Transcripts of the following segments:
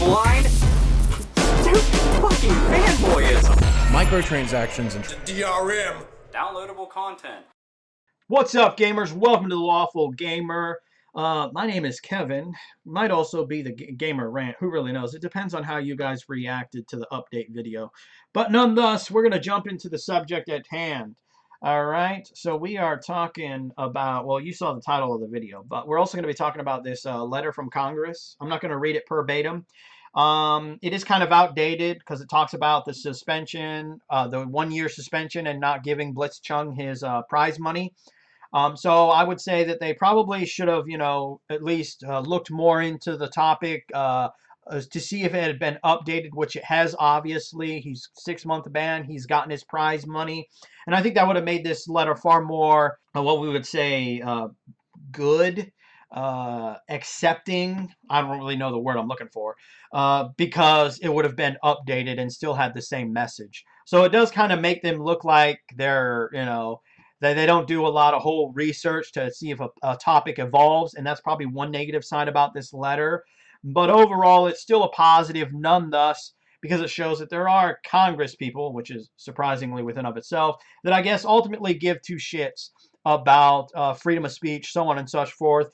blind? Dude, fucking fanboyism. Microtransactions and DRM. Downloadable content. What's up, gamers? Welcome to the Lawful Gamer. My name is Kevin. Might also be the Gamer Rant. Who really knows? It depends on how you guys reacted to the update video. But nonetheless, we're going to jump into the subject at hand. All right, so we are talking about, well, you saw the title of the video, but we're also going to be talking about this letter from Congress. I'm not going to read it verbatim. It is kind of outdated because it talks about the suspension, the 1-year suspension, and not giving Blitzchung his prize money. So I would say that they probably should have, at least looked more into the topic to see if it had been updated, which it has, obviously. He's 6-month ban. He's gotten his prize money. And I think that would have made this letter far more, what we would say, good, accepting. I don't really know the word I'm looking for, because it would have been updated and still had the same message. So it does kind of make them look like they're, they don't do a lot of whole research to see if a topic evolves, and that's probably one negative side about this letter. But overall, it's still a positive nonetheless, because it shows that there are Congress people, which is surprisingly within of itself, that I guess ultimately give two shits about freedom of speech, so on and such forth,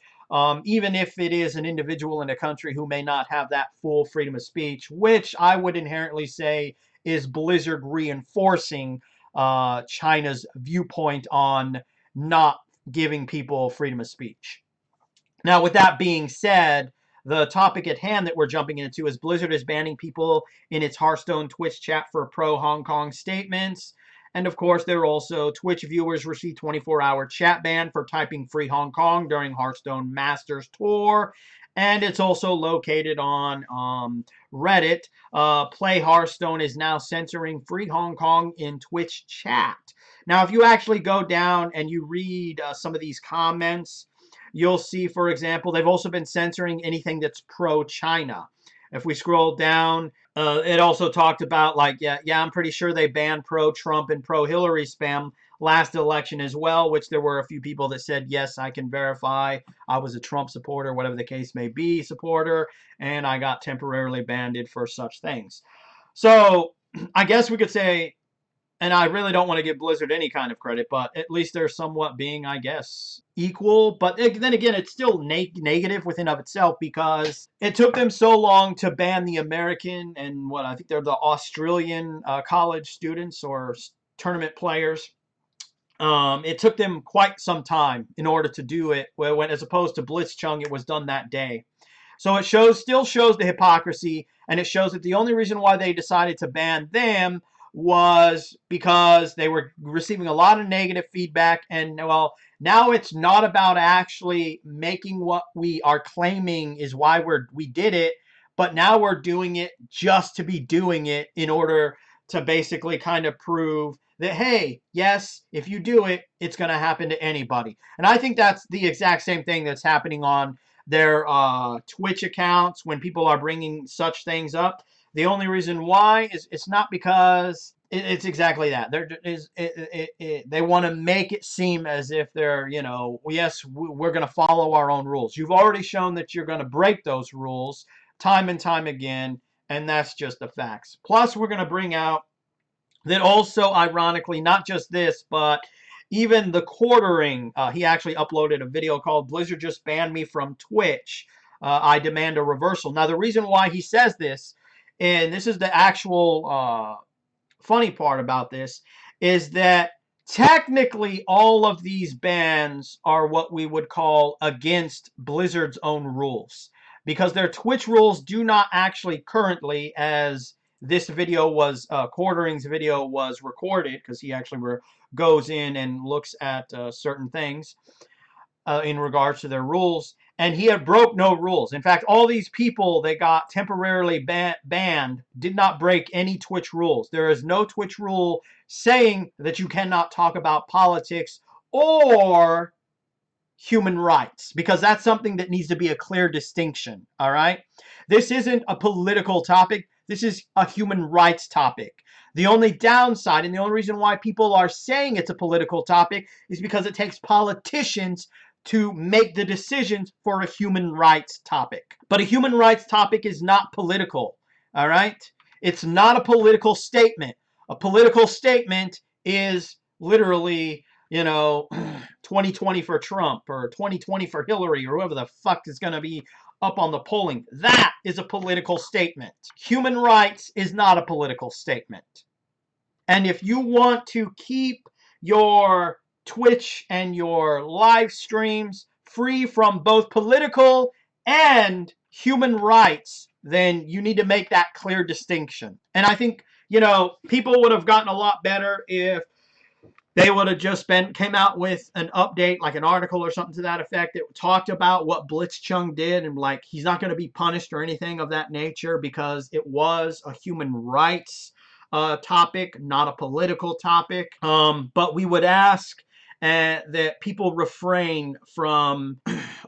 even if it is an individual in a country who may not have that full freedom of speech, which I would inherently say is Blizzard reinforcing China's viewpoint on not giving people freedom of speech. Now, with that being said, the topic at hand that we're jumping into is Blizzard is banning people in its Hearthstone Twitch chat for pro-Hong Kong statements. And of course, there are also Twitch viewers receive 24-hour chat ban for typing Free Hong Kong during Hearthstone Masters Tour. And it's also located on Reddit. Play Hearthstone is now censoring Free Hong Kong in Twitch chat. Now, if you actually go down and you read some of these comments, you'll see, for example, they've also been censoring anything that's pro-China. If we scroll down, it also talked about, like, yeah, I'm pretty sure they banned pro-Trump and pro-Hillary spam last election as well, which there were a few people that said, yes, I can verify I was a Trump supporter, whatever the case may be, supporter, and I got temporarily banned for such things. So I guess we could say, and I really don't want to give Blizzard any kind of credit, but at least they're somewhat being, I guess, equal. But then again, it's still negative within of itself, because it took them so long to ban the American and what I think they're the Australian college students or tournament players. It took them quite some time in order to do it, when as opposed to Blitzchung, it was done that day. So it still shows the hypocrisy, and it shows that the only reason why they decided to ban them was because they were receiving a lot of negative feedback. And, well, now it's not about actually making what we are claiming is why we did it, but now we're doing it just to be doing it in order to basically kind of prove that, hey, yes, if you do it, it's going to happen to anybody. And I think that's the exact same thing that's happening on their Twitch accounts when people are bringing such things up. The only reason why is it's not because it's exactly that. They want to make it seem as if they're, yes, we're going to follow our own rules. You've already shown that you're going to break those rules time and time again, and that's just the facts. Plus, we're going to bring out that also, ironically, not just this, but even the quartering. He actually uploaded a video called Blizzard Just Banned Me from Twitch. I demand a reversal. Now, the reason why he says this, and this is the actual funny part about this, is that technically all of these bans are what we would call against Blizzard's own rules, because their Twitch rules do not actually currently, as this video was, Quartering's video was recorded, because he actually goes in and looks at certain things in regards to their rules, and he had broke no rules. In fact, all these people that got temporarily banned did not break any Twitch rules. There is no Twitch rule saying that you cannot talk about politics or human rights, because that's something that needs to be a clear distinction, all right? This isn't a political topic. This is a human rights topic. The only downside, and the only reason why people are saying it's a political topic, is because it takes politicians to make the decisions for a human rights topic. But a human rights topic is not political, all right? It's not a political statement. A political statement is literally, 2020 for Trump or 2020 for Hillary or whoever the fuck is going to be up on the polling. That is a political statement. Human rights is not a political statement. And if you want to keep your Twitch and your live streams free from both political and human rights, then you need to make that clear distinction. And I think, people would have gotten a lot better if they would have just came out with an update, like an article or something to that effect that talked about what Blitzchung did, and like he's not going to be punished or anything of that nature because it was a human rights topic, not a political topic. But we would ask that people refrain from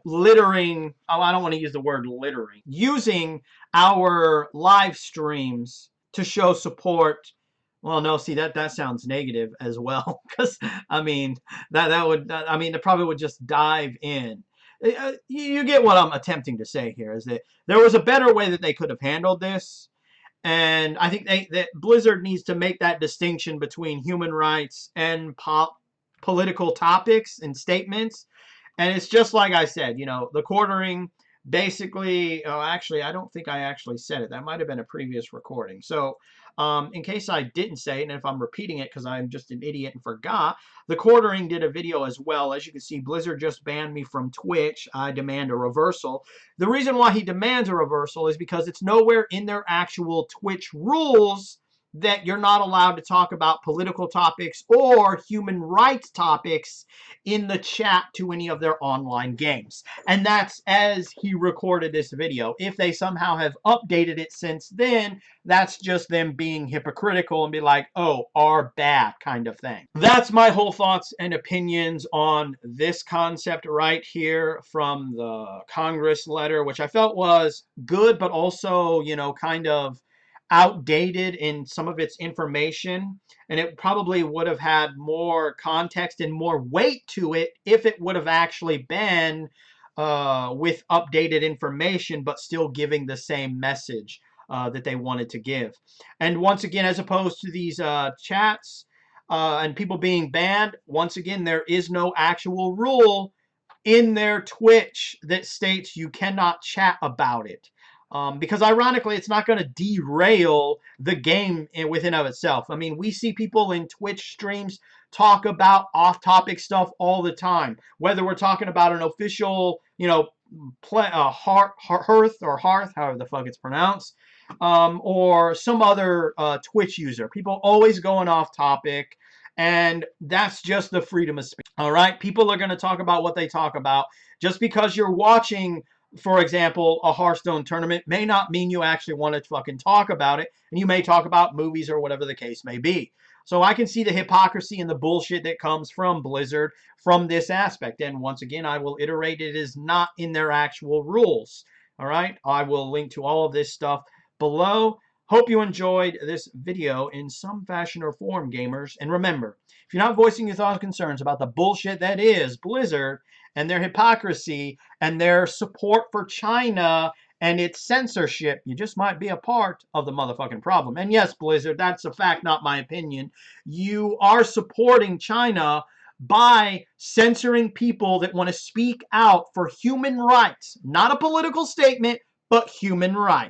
littering. Oh, I don't want to use the word littering. Using our live streams to show support. Well, no, see, that sounds negative as well, because that probably would just dive in. You get what I'm attempting to say here, is that there was a better way that they could have handled this, and I think that Blizzard needs to make that distinction between human rights and political topics and statements. And it's just like I said, the quartering. Basically, actually, I don't think I actually said it. That might have been a previous recording. So, in case I didn't say it, and if I'm repeating it because I'm just an idiot and forgot, the quartering did a video as well. As you can see, Blizzard just banned me from Twitch. I demand a reversal. The reason why he demands a reversal is because it's nowhere in their actual Twitch rules that you're not allowed to talk about political topics or human rights topics in the chat to any of their online games. And that's as he recorded this video. If they somehow have updated it since then, that's just them being hypocritical and be like, oh, our bad kind of thing. That's my whole thoughts and opinions on this concept right here from the Congress letter, which I felt was good, but also, kind of outdated in some of its information, and it probably would have had more context and more weight to it if it would have actually been with updated information, but still giving the same message that they wanted to give. And once again, as opposed to these chats and people being banned, once again, there is no actual rule in their Twitch that states you cannot chat about it. Because ironically, it's not going to derail the game within of itself. I mean, we see people in Twitch streams talk about off-topic stuff all the time. Whether we're talking about an official, Hearth, however the fuck it's pronounced, or some other Twitch user. People always going off topic. And that's just the freedom of speech. All right? People are going to talk about what they talk about. Just because you're watching, for example, a Hearthstone tournament may not mean you actually want to fucking talk about it. And you may talk about movies or whatever the case may be. So I can see the hypocrisy and the bullshit that comes from Blizzard from this aspect. And once again, I will iterate, it is not in their actual rules. All right? I will link to all of this stuff below. Hope you enjoyed this video in some fashion or form, gamers. And remember, if you're not voicing your thoughts and concerns about the bullshit that is Blizzard and their hypocrisy and their support for China and its censorship, you just might be a part of the motherfucking problem. And yes, Blizzard, that's a fact, not my opinion. You are supporting China by censoring people that want to speak out for human rights. Not a political statement, but human rights.